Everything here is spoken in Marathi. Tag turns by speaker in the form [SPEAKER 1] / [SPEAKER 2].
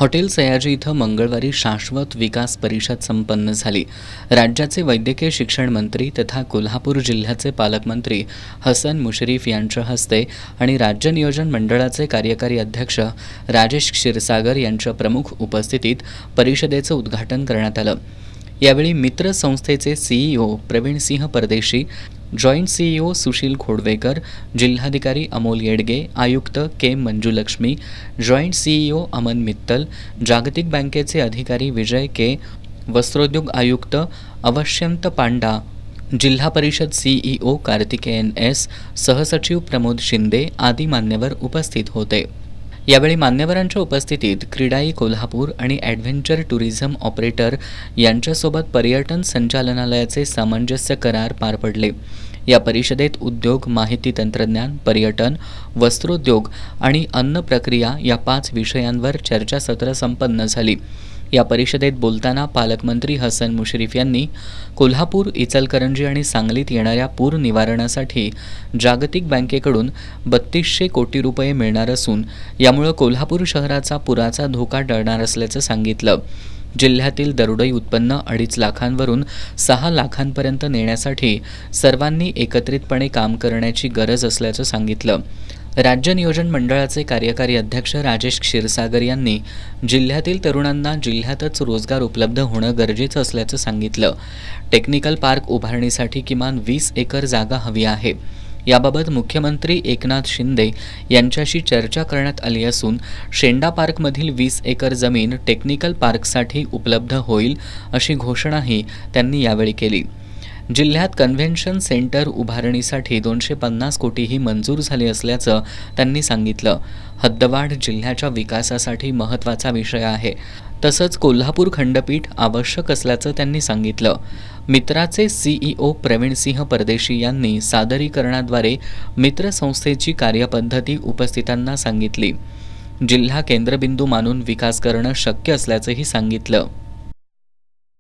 [SPEAKER 1] हॉटेल सयाजी इथं मंगळवारी शाश्वत विकास परिषद संपन्न झाली। राज्याचे वैद्यकीय शिक्षण मंत्री तथा कोल्हापूर जिल्ह्याचे पालकमंत्री हसन मुश्रीफ यांच्या हस्ते आणि राज्य नियोजन मंडळाचे कार्यकारी अध्यक्ष राजेश क्षीरसागर यांच्या प्रमुख उपस्थितीत परिषदेचं उद्घाटन करण्यात आलं। यावेळी मित्र संस्थेचे CEO Praveen Singh Pardeshi, joint CEO Sushil Khodwekar, जिल्हाधिकारी अमोल येडगे, आयुक्त के मंजुलक्ष्मी, जॉइंट सीईओ अमन मित्तल, जागतिक बँकेचे अधिकारी विजय के, वस्त्रोद्योग आयुक्त अवश्यंत पांडा, जिल्हा परिषद सीईओ कार्तिकेयन एस, सहसचिव प्रमोद शिंदे आदी मान्यवर उपस्थित होते। यावेळी मान्यवरांच्या उपस्थितीत क्रीडाई कोल्हापूर आणि ॲडव्हेंचर टुरिझम ऑपरेटर यांच्यासोबत पर्यटन संचालनालयाचे सामंजस्य करार पार पडले। या परिषदेत उद्योग, माहिती तंत्रज्ञान, पर्यटन, वस्त्रोद्योग आणि अन्न प्रक्रिया या 5 विषयांवर चर्चासत्र संपन्न झाली। या परिषदेत बोलताना पालकमंत्री हसन मुश्रीफ यांनी कोल्हापूर, इचलकरंजी आणि सांगलीत येणाऱ्या पूर निवारणासाठी जागतिक बँकेकडून 3200 कोटी रुपये मिळणार असून यामुळे कोल्हापूर शहराचा पुराचा धोका टळणार असल्याचं सांगितलं। जिल्ह्यातील दरोडई उत्पन्न 2.5 लाखांवरून 6 लाखांपर्यंत नेण्यासाठी सर्वांनी एकत्रितपणे काम करण्याची गरज असल्याचं सांगितलं। राज्य नियोजन मंडळाचे कार्यकारी अध्यक्ष राजेश क्षीरसागर यांनी जिल्ह्यातील तरुणांना जिल्ह्यातच रोजगार उपलब्ध होणं गरजेचं असल्याचं सांगितलं। टेक्निकल पार्क उभारणीसाठी किमान 20 एकर जागा हवी आहे। याबाबत मुख्यमंत्री एकनाथ शिंदे यांच्याशी चर्चा करण्यात आली असून शेंडा पार्कमधील 20 एकर जमीन टेक्निकल पार्कसाठी उपलब्ध होईल अशी घोषणाही त्यांनी यावेळी केली। जिल्ह्यात कन्व्हेन्शन सेंटर उभारणीसाठी 250 कोटीही मंजूर झाले असल्याचं त्यांनी सांगितलं। हद्दवाढ जिल्ह्याच्या विकासासाठी महत्त्वाचा विषय आहे, तसंच कोल्हापूर खंडपीठ आवश्यक असल्याचं त्यांनी सांगितलं। मित्राचे सीईओ प्रवीण सिंह परदेशी यांनी सादरीकरणाद्वारे मित्र संस्थेची कार्यपद्धती उपस्थितांना सांगितली। जिल्हा केंद्रबिंदू मानून विकास करणं शक्य असल्याचंही सांगितलं।